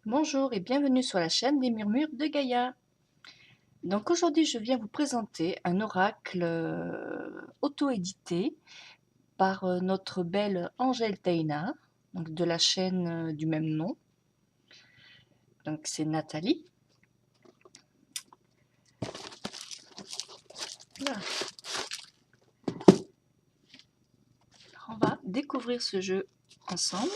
Bonjour et bienvenue sur la chaîne des Murmures de Gaïa. Donc aujourd'hui je viens vous présenter un oracle auto-édité par notre belle Angèle Taina, donc de la chaîne du même nom. Donc c'est Nathalie. Voilà. On va découvrir ce jeu ensemble.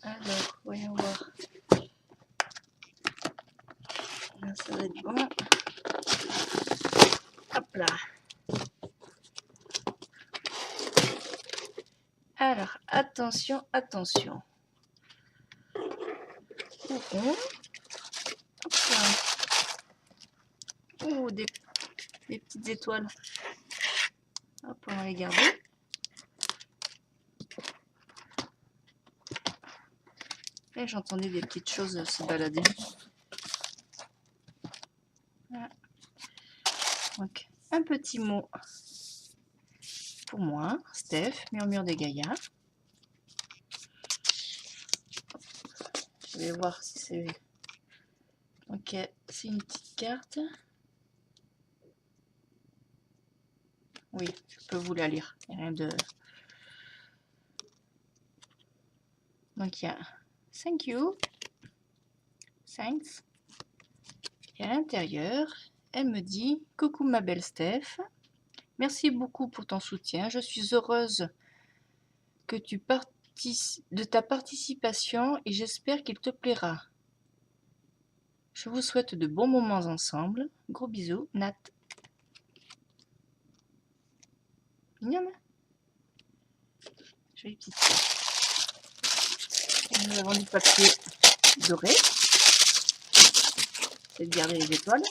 Alors, voyons voir. Là, ça va être bon. Hop là. Alors, attention, attention. Ouvrons. Hop là. Oh, des petites étoiles. Hop, on va les garder. Et j'entendais des petites choses se balader. Voilà. Donc, un petit mot pour moi, Steph, Murmure des Gaïa. Je vais voir si c'est... Ok, c'est une petite carte. Oui, je peux vous la lire. Il n'y a rien de... Donc il y a Thank you. Thanks. Et à l'intérieur, elle me dit coucou ma belle Steph. Merci beaucoup pour ton soutien. Je suis heureuse que de ta participation et j'espère qu'il te plaira. Je vous souhaite de bons moments ensemble. Gros bisous, Nat. Mignonne. Jolie petite carte. Et nous avons du papier doré. C'est de garder les étoiles.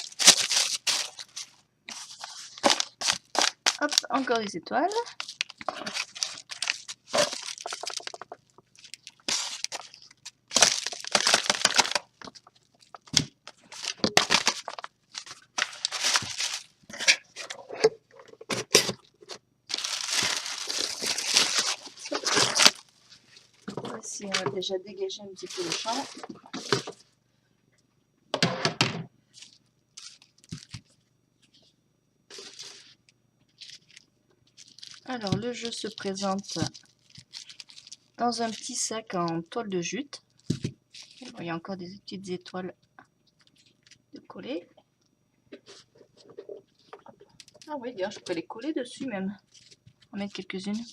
Hop, encore des étoiles. Voici, on va déjà dégager un petit peu le champ. Alors, le jeu se présente dans un petit sac en toile de jute. Il y a encore des petites étoiles de coller. Ah oui, d'ailleurs, je peux les coller dessus même. On va mettre quelques-unes.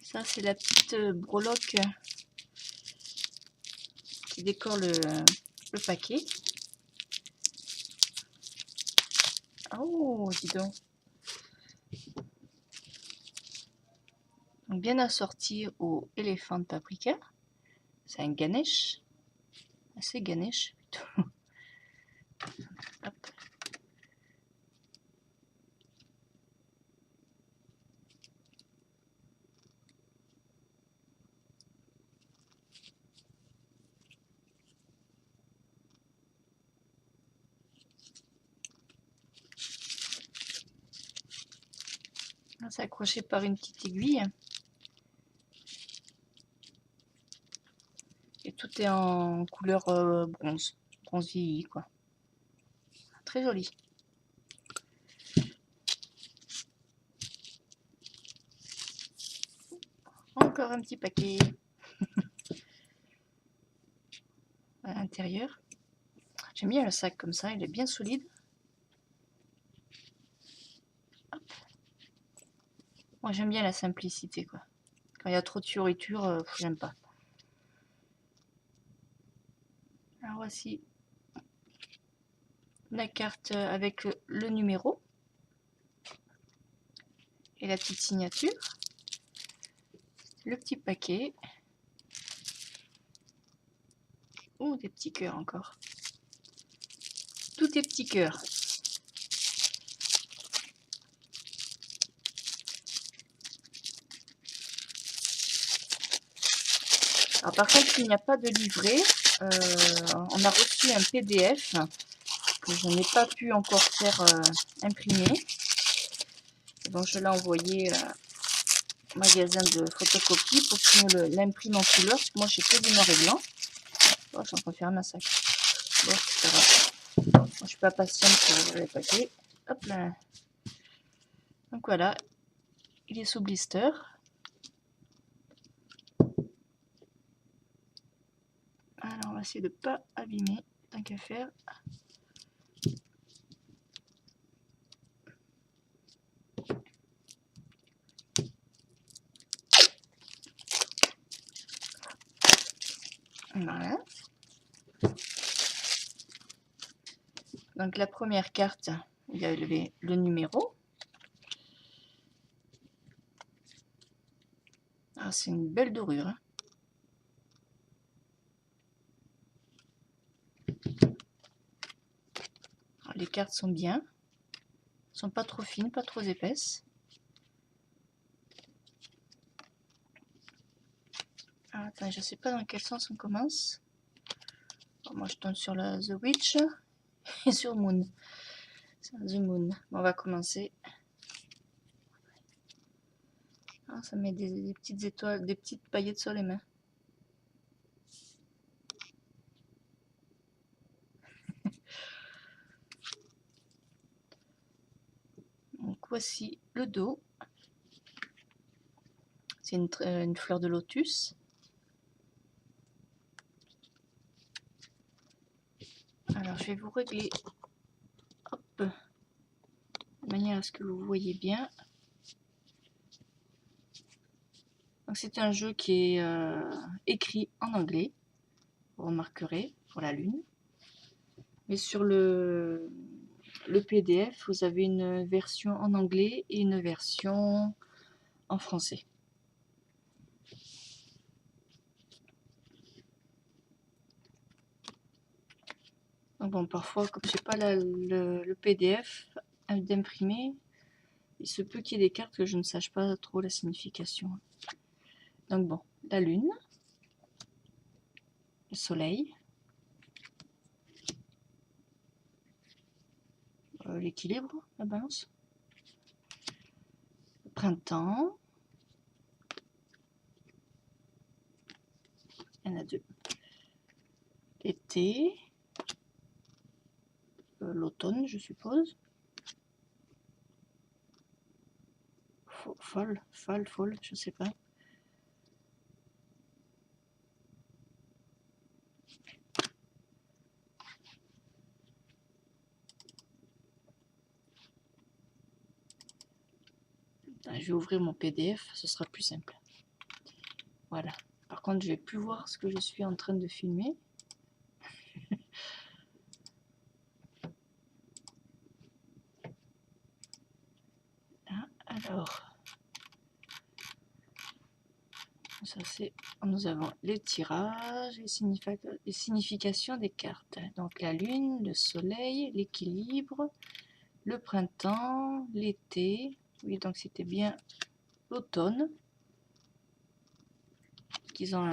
Ça, c'est la petite breloque qui décore le paquet. Oh, dis donc. Donc bien assorti au éléphant paprika. C'est un Ganesh. Assez Ganesh plutôt. Hop. C'est accroché par une petite aiguille. Et tout est en couleur bronze. Bronze vieilli, quoi. Très joli. Encore un petit paquet à l'intérieur. J'aime bien le sac comme ça, il est bien solide. Hop. Moi j'aime bien la simplicité, quoi. Quand il y a trop de fioriture, j'aime pas. Alors voici la carte avec le numéro. et la petite signature, le petit paquet. Oh, des petits cœurs encore. Tout est petits cœurs. Alors par contre, il n'y a pas de livret. On a reçu un PDF que je n'ai pas pu encore faire imprimer. Donc je l'ai envoyé au magasin de photocopie pour qu'ils me l'impriment en couleur. Parce que moi, j'ai que du noir et blanc. Oh, je suis en train de faire un massacre. Bon, c'est pas grave. Moi, je suis pas patiente pour ouvrir les paquets. Hop là. Donc voilà, il est sous blister. Alors on va essayer de ne pas abîmer, tant qu'à faire. Voilà. Donc la première carte, il y a le numéro. Ah, c'est une belle dorure. Hein. Alors, les cartes sont bien. Elles sont pas trop fines, pas trop épaisses. Ah, attends, je sais pas dans quel sens on commence. Bon, moi je tombe sur la The Witch et sur Moon. The Moon. Bon, on va commencer. Ah, ça met des petites étoiles, des petites paillettes sur les mains. Donc voici le dos. C'est une fleur de lotus. Alors je vais vous régler, hop, de manière à ce que vous voyez bien. Donc c'est un jeu qui est écrit en anglais, vous remarquerez, pour la lune. Mais sur le PDF, vous avez une version en anglais et une version en français. Donc bon, parfois, comme je n'ai pas le PDF d'imprimer, il se peut qu'il y ait des cartes que je ne sache pas trop la signification. Donc bon, la lune, le soleil, l'équilibre, la balance, le printemps, il y en a deux, l'été, l'automne je suppose, fall, je sais pas. Je vais ouvrir mon PDF, ce sera plus simple. Voilà. Par contre, je vais plus voir ce que je suis en train de filmer. Ah, alors, ça c'est. Nous avons les tirages, les significations des cartes. Donc la lune, le soleil, l'équilibre, le printemps, l'été. Oui, donc c'était bien l'automne. Qu'ils ont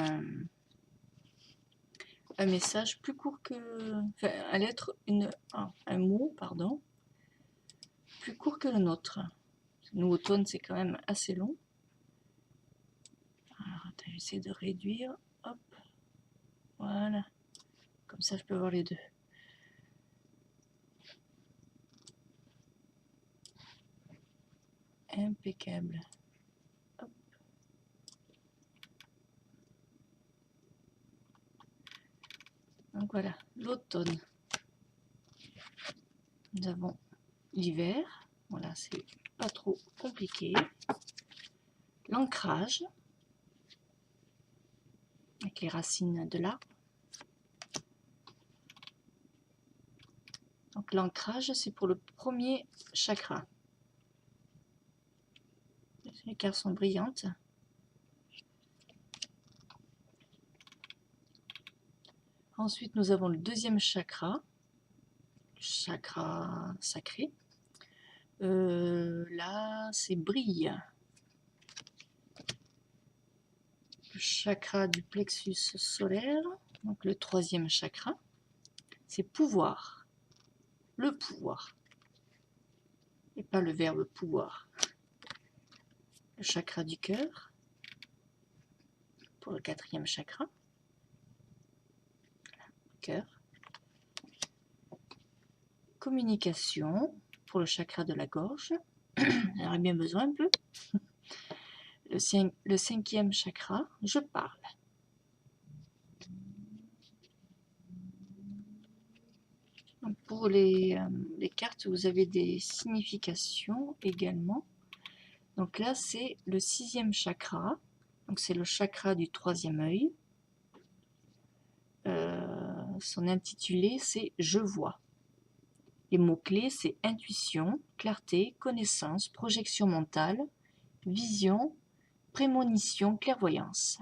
un message plus court que. Enfin, un lettre, un mot, pardon, plus court que le nôtre. Nous, automne, c'est quand même assez long. Alors, attends, j'essaie de réduire. Hop. Voilà. Comme ça, je peux voir les deux. Impeccable. Hop. Donc voilà, l'automne. Nous avons l'hiver. Voilà, c'est pas trop compliqué. L'ancrage. Avec les racines de l'arbre. Donc l'ancrage, c'est pour le premier chakra. Les cartes sont brillantes. Ensuite, nous avons le deuxième chakra, le chakra sacré. Là, c'est brille. Le chakra du plexus solaire, donc le troisième chakra, c'est pouvoir. Le pouvoir. Et pas le verbe pouvoir. Le chakra du cœur, pour le quatrième chakra. Cœur. Communication, pour le chakra de la gorge. On aurait bien besoin un peu. Le cinquième chakra, je parle. Donc pour les cartes, vous avez des significations également. Donc là, c'est le sixième chakra. Donc c'est le chakra du troisième œil. Son intitulé, c'est « Je vois ». Les mots-clés, c'est intuition, clarté, connaissance, projection mentale, vision, prémonition, clairvoyance.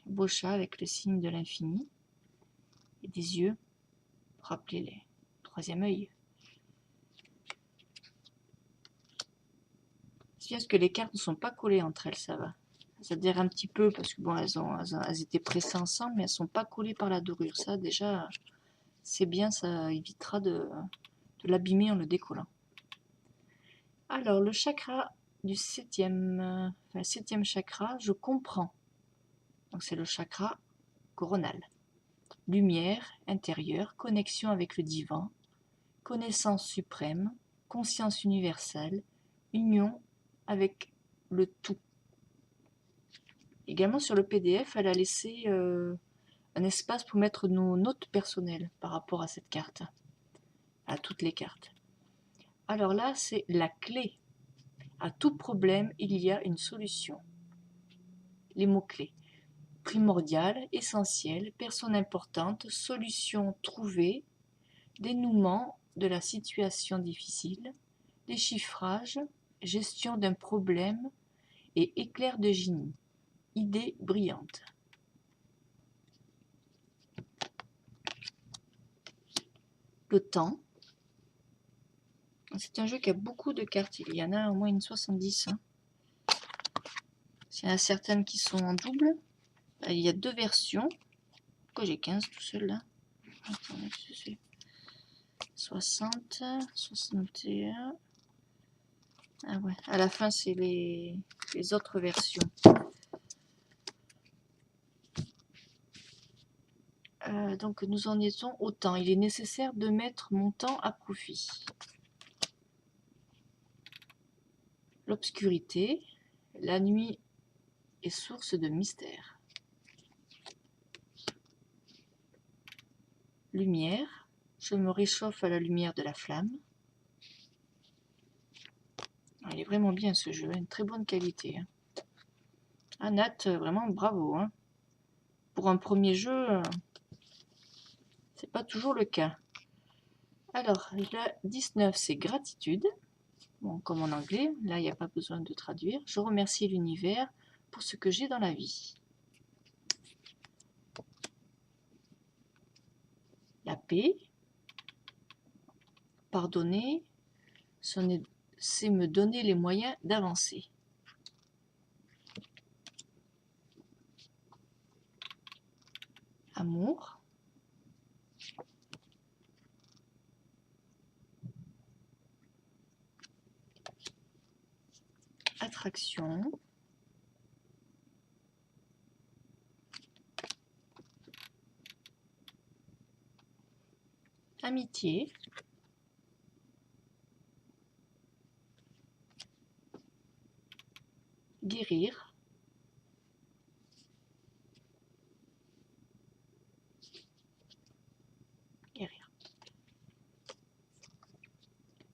Beau chat avec le signe de l'infini et des yeux, rappelez-les, troisième œil. C'est bien parce que les cartes ne sont pas collées entre elles, ça va. Ça adhère un petit peu parce que bon, elles étaient pressées ensemble, mais elles ne sont pas collées par la dorure. Ça, déjà, c'est bien, ça évitera de l'abîmer en le décollant. Alors, le chakra du septième chakra, je comprends. Donc, c'est le chakra coronal. Lumière intérieure, connexion avec le divin, connaissance suprême, conscience universelle, union avec le tout. Également sur le PDF, elle a laissé un espace pour mettre nos notes personnelles par rapport à cette carte, à toutes les cartes. Alors là, c'est la clé. À tout problème, il y a une solution. Les mots-clés. Primordial, essentiel, personne importante, solution trouvée, dénouement de la situation difficile, déchiffrage, gestion d'un problème et éclair de génie. Idée brillante. Le temps. C'est un jeu qui a beaucoup de cartes. Il y en a au moins une 70. Hein. Il y en a certaines qui sont en double. Il y a deux versions. Pourquoi j'ai 15 tout seul là? Attendez, c'est 60, 61. Ah ouais, à la fin c'est les autres versions. Donc nous en étions au temps. Il est nécessaire de mettre mon temps à profit. L'obscurité, la nuit est source de mystère. Lumière, je me réchauffe à la lumière de la flamme. Il est vraiment bien ce jeu, une très bonne qualité. Ah Nat, vraiment bravo. Hein. Pour un premier jeu, c'est pas toujours le cas. Alors, la 19, c'est gratitude. Bon, comme en anglais, là, il n'y a pas besoin de traduire. Je remercie l'univers pour ce que j'ai dans la vie. La paix. Pardonner, c'est me donner les moyens d'avancer. Amour. Attraction. Amitié. Guérir. Guérir.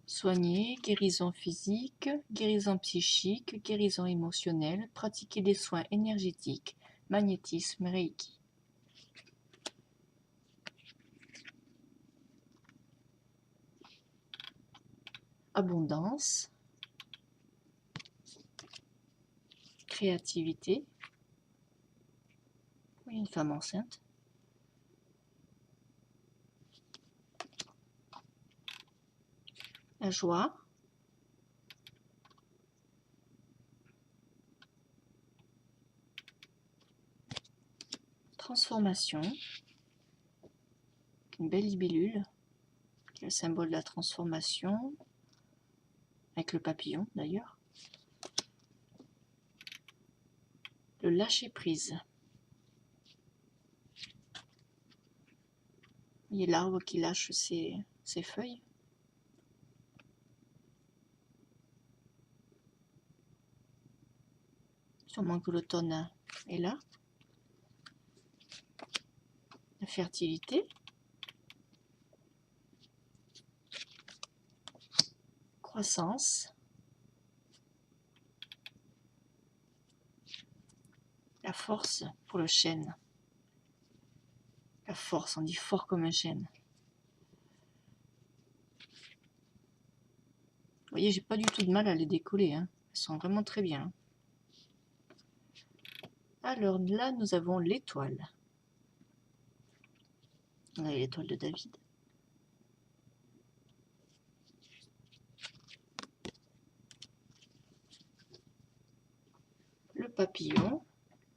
Soigner, guérison physique, guérison psychique, guérison émotionnelle, pratiquer des soins énergétiques, magnétisme, Reiki. Abondance. créativité. Oui, une femme enceinte. La joie. Transformation. Une belle libellule, qui est le symbole de la transformation, avec le papillon d'ailleurs. Le lâcher prise. Il y a l'arbre qui lâche ses feuilles. Sûrement que l'automne est là. La fertilité. Croissance. La force pour le chêne. La force, on dit fort comme un chêne. Vous voyez, j'ai pas du tout de mal à les décoller, hein. Elles sont vraiment très bien. Alors là, nous avons l'étoile. On a l'étoile de David. Le papillon,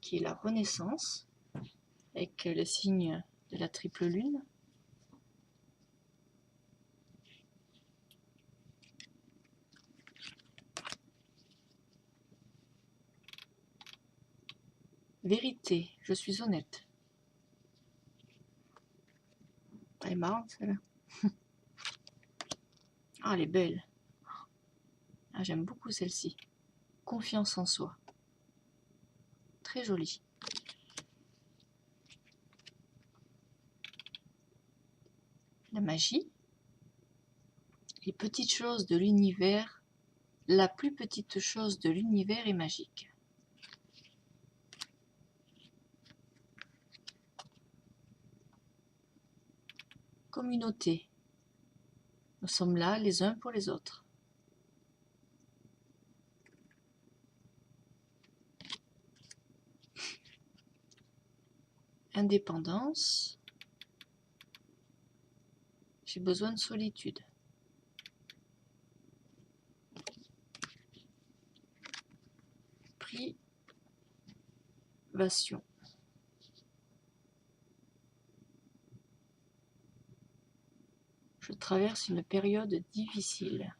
qui est la renaissance, avec le signe de la triple lune. Vérité, je suis honnête. Elle est marrante celle-là. Ah, elle est belle. Ah, j'aime beaucoup celle-ci. Confiance en soi. Très jolie. La magie. Les petites choses de l'univers. La plus petite chose de l'univers est magique. Communauté. Nous sommes là les uns pour les autres. Indépendance. J'ai besoin de solitude. Privation. Je traverse une période difficile.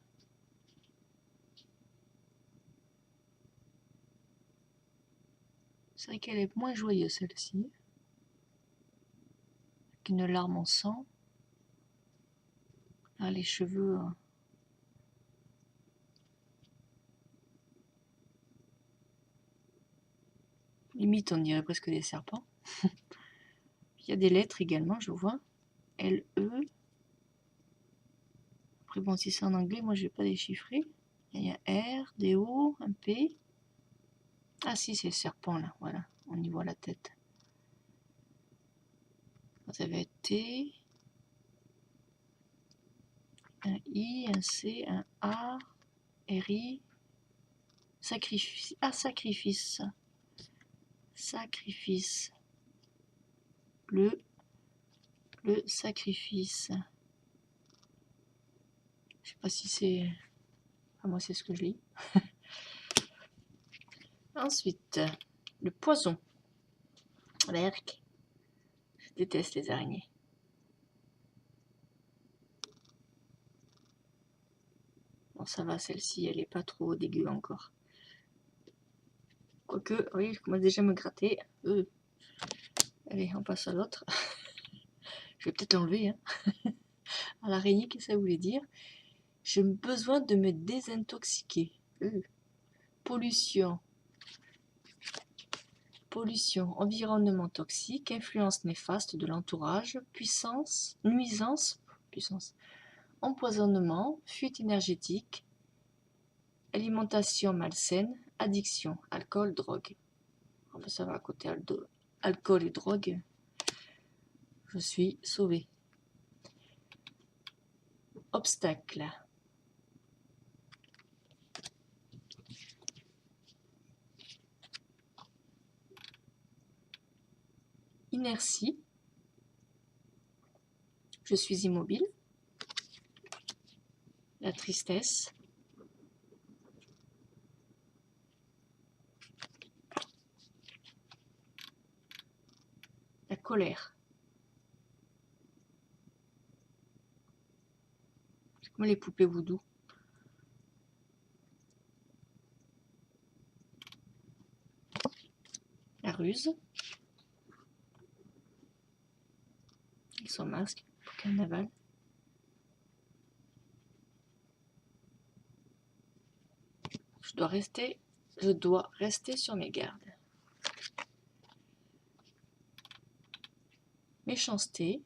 C'est vrai qu'elle est moins joyeuse celle-ci. Avec une larme en sang. Là, les cheveux. Limite, on dirait presque des serpents. Il y a des lettres également, je vois. L, E. Après, bon, si c'est en anglais, moi, je vais pas déchiffrer. Il y a R, D, O, un P. Ah si, c'est le serpent, là. Voilà, on y voit la tête. Vous avez un T, un I, un C, un A, R, I. Sacrifice. Ah, sacrifice. Sacrifice. Le sacrifice. Je sais pas si c'est... Ah, moi, c'est ce que je lis. Ensuite, le poison. L'erque. Je déteste les araignées. Bon, ça va, celle-ci, elle est pas trop dégueu encore. Quoique, oui, je commence déjà à me gratter. Allez, on passe à l'autre. Je vais peut-être l'enlever. Hein. À l'araignée, qu'est-ce que ça voulait dire? J'ai besoin de me désintoxiquer. Pollution. Pollution, environnement toxique, influence néfaste de l'entourage, puissance, nuisance, puissance, empoisonnement, fuite énergétique, alimentation malsaine, addiction, alcool, drogue. Enfin, ça va à côté alcool et drogue. Je suis sauvée. Obstacle. inertie, je suis immobile, la tristesse, la colère. C'est comme les poupées voodoo. La ruse, avec son masque pour carnaval. Je dois rester sur mes gardes. Méchanceté,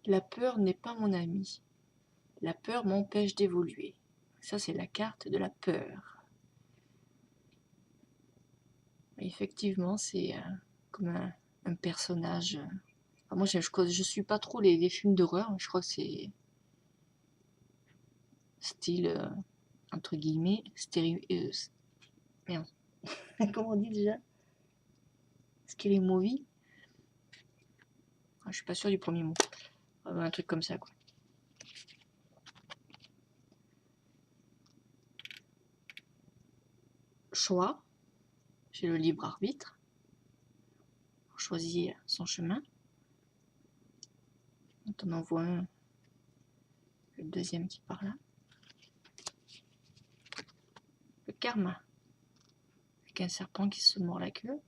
la peur n'est pas mon ami. La peur m'empêche d'évoluer. Ça, c'est la carte de la peur. Effectivement, c'est comme un personnage. Enfin, moi, je suis pas trop les films d'horreur. Je crois que c'est style, entre guillemets, merde. Comment on dit déjà? Scary movie. Je suis pas sûre du premier mot. Un truc comme ça, quoi. Choix. J'ai le libre arbitre. On choisit son chemin. On en voit un. Le deuxième qui part là. Le karma. Avec un serpent qui se mord la queue.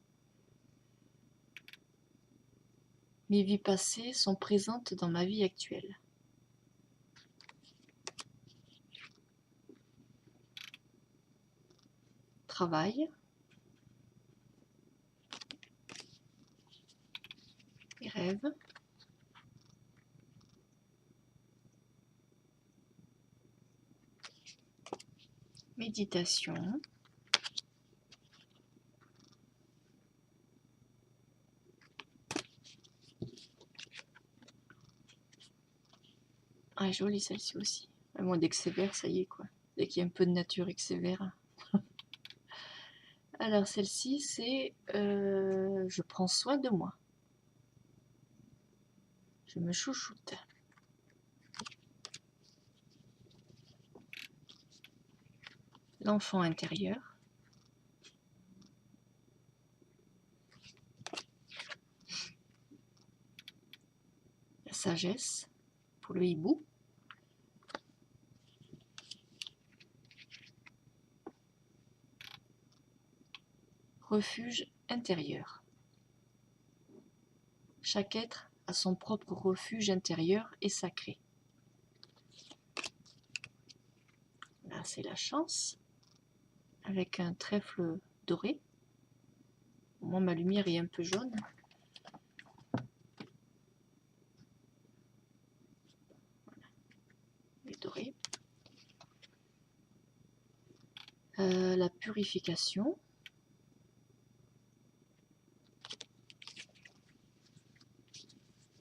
Mes vies passées sont présentes dans ma vie actuelle. Travail. Et rêve. Méditation. Ah, jolie celle-ci aussi. Moi, dès que c'est vert, ça y est, quoi. Dès qu'il y a un peu de nature et que c'est vert. Alors, celle-ci, c'est je prends soin de moi. Je me chouchoute. L'enfant intérieur. La sagesse pour le hibou. Refuge intérieur. Chaque être a son propre refuge intérieur et sacré. Là, c'est la chance, avec un trèfle doré. Moi, ma lumière est un peu jaune. Elle est dorée. La purification.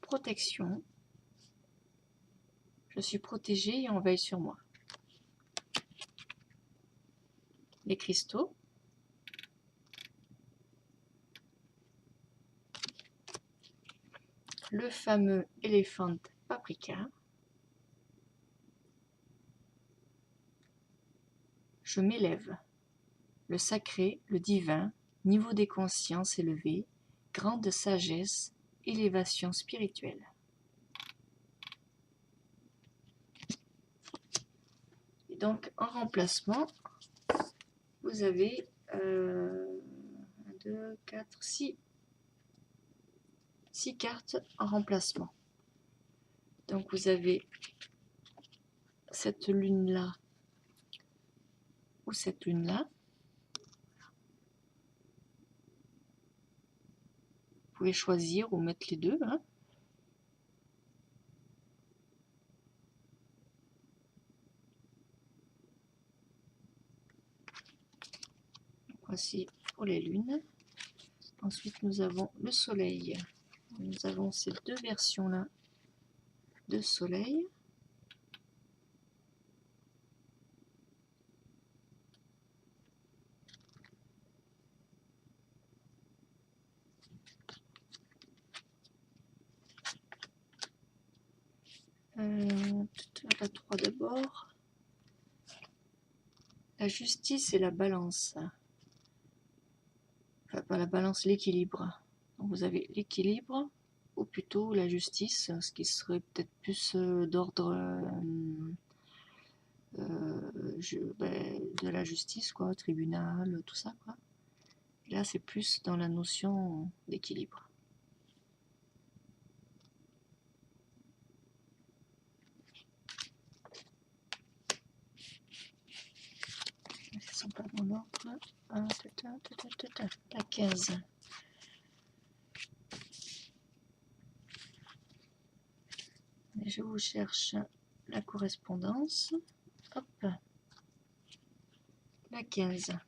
Protection. Je suis protégée et on veille sur moi. Les cristaux. Le fameux éléphant paprika. Je m'élève. Le sacré, le divin, niveau des consciences élevé, grande sagesse, élévation spirituelle. Et donc, en remplacement, vous avez 2, 4, 6 cartes en remplacement. Donc, vous avez cette lune-là ou cette lune-là. Vous pouvez choisir ou mettre les deux. Hein. Voici pour les lunes. Ensuite, nous avons le soleil. Nous avons ces deux versions-là de soleil. la 3 d'abord. La justice et la balance. Enfin, pas la balance, l'équilibre. Donc vous avez l'équilibre, ou plutôt la justice, ce qui serait peut-être plus d'ordre de la justice, quoi, tribunal, tout ça, quoi. Et là, c'est plus dans la notion d'équilibre. Ils ne sont pas dans l'ordre. La 15. Et je vous cherche la correspondance. Hop. La 15.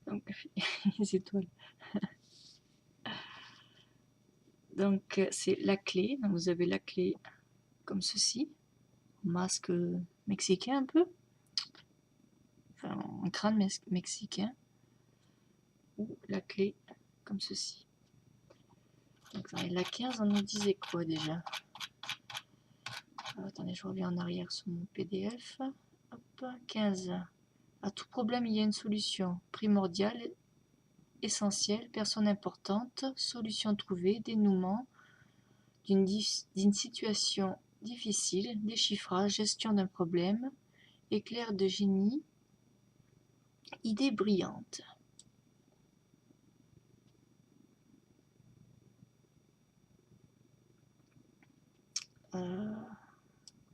Donc, les étoiles. Donc, c'est la clé. Donc, vous avez la clé comme ceci. Masque mexicain un peu. Enfin, un crâne mexicain. Ou la clé comme ceci. Donc, la 15, on nous disait quoi déjà? Alors, attendez, je reviens en arrière sur mon PDF. Hop, 15. À tout problème, il y a une solution primordiale, essentielle, personne importante, solution trouvée, dénouement d'une situation difficile, déchiffrage, gestion d'un problème, éclair de génie, idée brillante.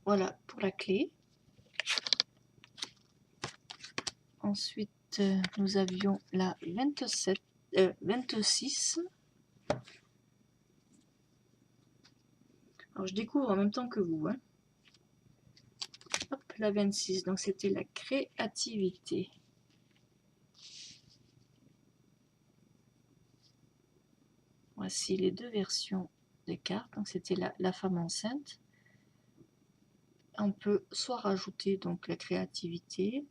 Voilà pour la clé. Ensuite, nous avions la 26. Alors, je découvre en même temps que vous. Hein. Hop, la 26. Donc, c'était la créativité. Voici les deux versions des cartes. Donc, c'était la femme enceinte. On peut soit rajouter donc la créativité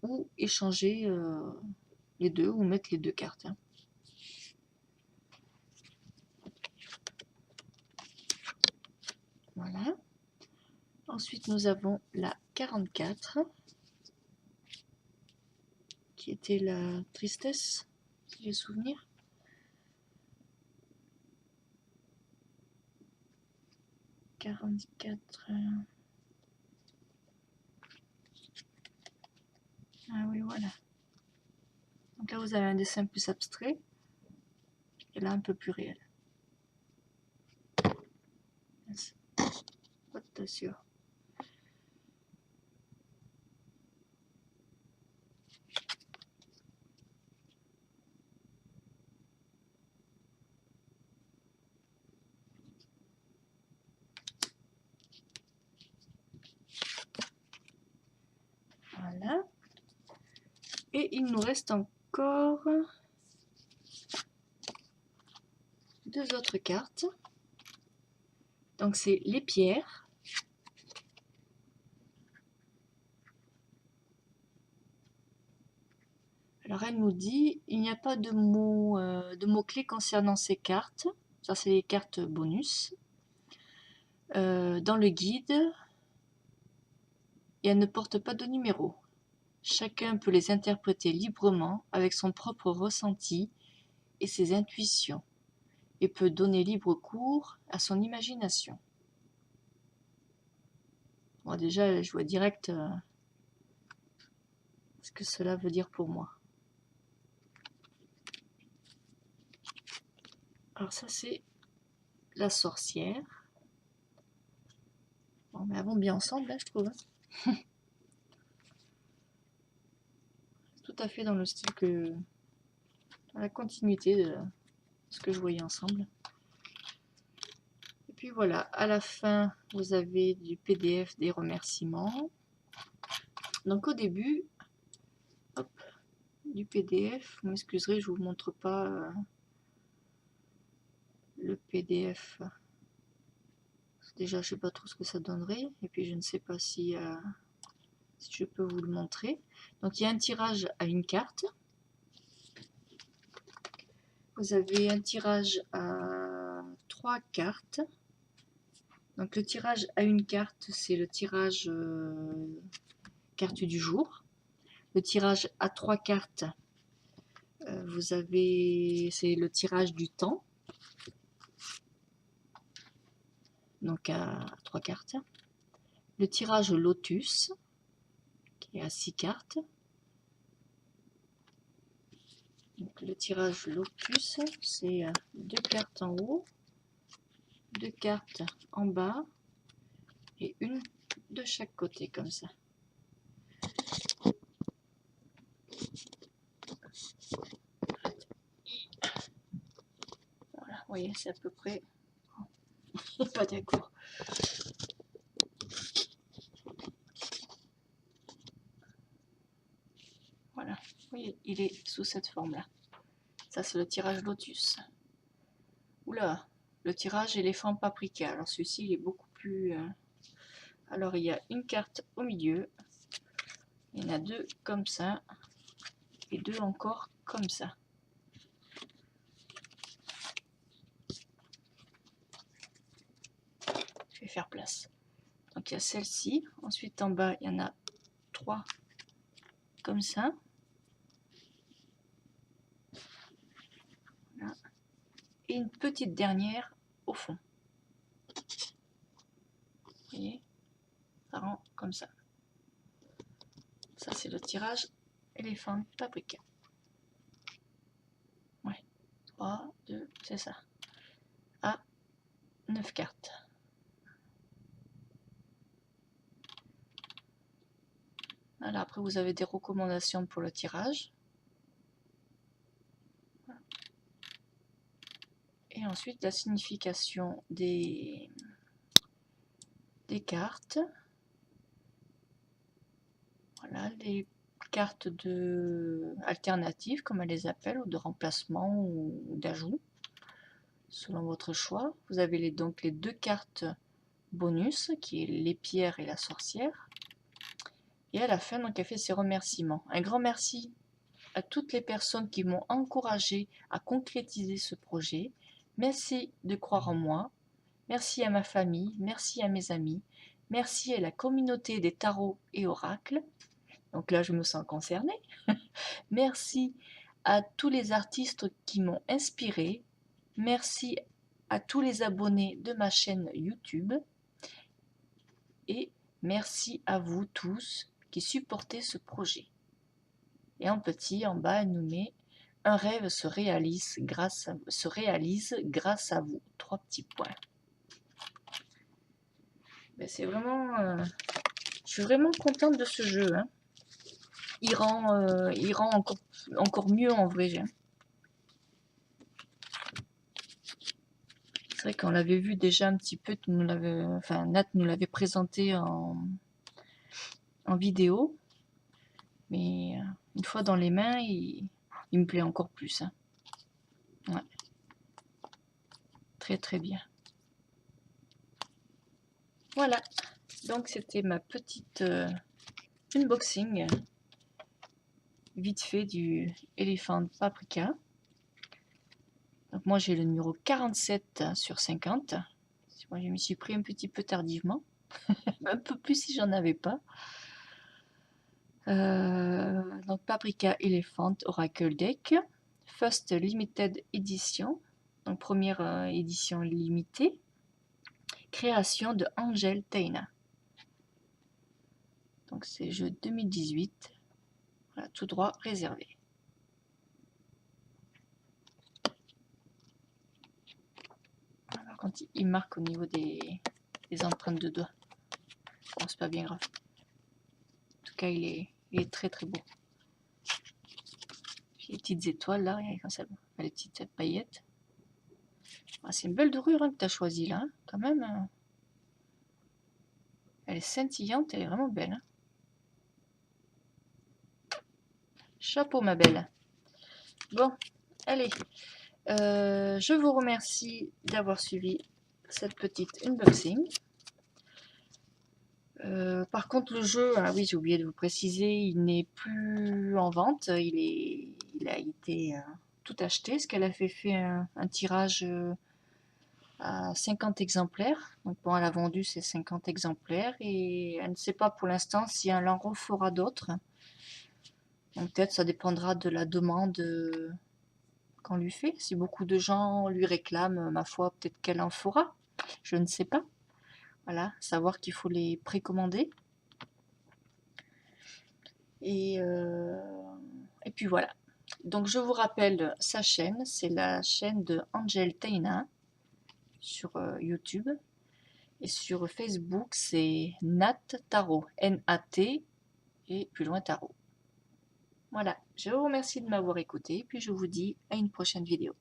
ou échanger les deux ou mettre les deux cartes. Hein. Voilà. Ensuite, nous avons la 44 qui était la tristesse, si j'ai souvenir. Ah oui, voilà. Donc là, vous avez un dessin plus abstrait et là, un peu plus réel. Attention. Voilà. Et il nous reste encore deux autres cartes. Donc c'est les pierres. Alors elle nous dit, il n'y a pas de mots-clés concernant ces cartes. Ça c'est les cartes bonus. Dans le guide, et elles ne portent pas de numéro. Chacun peut les interpréter librement avec son propre ressenti et ses intuitions, et peut donner libre cours à son imagination. Bon, déjà, je vois direct ce que cela veut dire pour moi. Alors ça, c'est la sorcière. Bon, mais elles vont bien ensemble, là, je trouve. Hein. Tout à fait dans le style que... dans la continuité de ce que je voyais ensemble. Et puis voilà, à la fin, vous avez du PDF des remerciements. Donc au début, hop, du PDF, vous m'excuserez, je ne vous montre pas le PDF. Déjà, je ne sais pas trop ce que ça donnerait. Et puis, je ne sais pas si je peux vous le montrer. Donc, il y a un tirage à une carte. Vous avez un tirage à 3 cartes. Donc le tirage à une carte, c'est le tirage carte du jour. Le tirage à 3 cartes, vous avez, c'est le tirage du temps. Donc à 3 cartes. Le tirage Lotus, qui est à 6 cartes. Donc, le tirage Lotus, c'est 2 cartes en haut, 2 cartes en bas et une de chaque côté comme ça. Voilà, vous voyez, c'est à peu près pas d'accord. Voilà, vous voyez, il est sous cette forme-là. Ça, c'est le tirage Lotus. Oula, le tirage éléphant paprika. Alors, celui-ci, il est beaucoup plus... Alors, il y a une carte au milieu. Il y en a 2 comme ça. Et 2 encore comme ça. Je vais faire place. Donc, il y a celle-ci. Ensuite, en bas, il y en a 3 comme ça. Voilà. Et une petite dernière au fond. Vous voyez, ça rend comme ça. Ça, c'est le tirage éléphant paprika. Ouais, 3, 2, c'est ça. À 9 cartes. Voilà, après, vous avez des recommandations pour le tirage. Et ensuite, la signification des cartes. Voilà, les cartes alternatives, comme elle les appelle, ou de remplacement ou d'ajout, selon votre choix. Vous avez donc les 2 cartes bonus, qui est les pierres et la sorcière. Et à la fin, donc, elle fait ses remerciements. Un grand merci à toutes les personnes qui m'ont encouragé à concrétiser ce projet. Merci de croire en moi. Merci à ma famille, merci à mes amis, merci à la communauté des tarots et oracles. Donc là, je me sens concernée. Merci à tous les artistes qui m'ont inspiré. Merci à tous les abonnés de ma chaîne YouTube. Et merci à vous tous qui supportez ce projet. Et en petit, en bas, elle nous met « Un rêve se réalise grâce à vous ». 3 petits points. Ben, c'est vraiment... je suis vraiment contente de ce jeu. Hein. Il rend encore mieux en vrai. Hein. C'est vrai qu'on l'avait vu déjà un petit peu, Nat nous l'avait présenté en vidéo. Mais une fois dans les mains, il me plaît encore plus. Hein. Ouais. Très très bien. Voilà. Donc c'était ma petite unboxing vite fait du Elephant Paprika. Donc moi j'ai le numéro 47 sur 50. Moi je m'y suis pris un petit peu tardivement. Un peu plus si j'en avais pas. Donc Paprika Elephant Oracle Deck. First Limited Edition. Donc première édition limitée. Création de Angel Teina. Donc c'est jeu 2018. Voilà, tout droit réservé. Alors, quand il marque au niveau des empreintes de doigts. Bon, c'est pas bien grave. En tout cas, il est très très beau. Puis les petites étoiles là, comme ça, les petites paillettes. Ah, c'est une belle dorure hein, que tu as choisie là, hein, quand même. Elle est scintillante, elle est vraiment belle. Hein. Chapeau ma belle. Bon, allez. Je vous remercie d'avoir suivi cette petite unboxing. Par contre, le jeu, ah oui, j'ai oublié de vous préciser, il n'est plus en vente. Il a été tout acheté, parce qu'elle a fait un tirage à 50 exemplaires. Donc bon, elle a vendu ces 50 exemplaires et elle ne sait pas pour l'instant si elle en refera d'autres. Donc peut-être ça dépendra de la demande qu'on lui fait. Si beaucoup de gens lui réclament, ma foi, peut-être qu'elle en fera. Je ne sais pas. Voilà, savoir qu'il faut les précommander. Et, euh, et puis voilà. Donc je vous rappelle sa chaîne, c'est la chaîne de Angel Teina sur YouTube. Et sur Facebook, c'est Nat Tarot, N-A-T et plus loin Tarot. Voilà, je vous remercie de m'avoir écouté, puis je vous dis à une prochaine vidéo.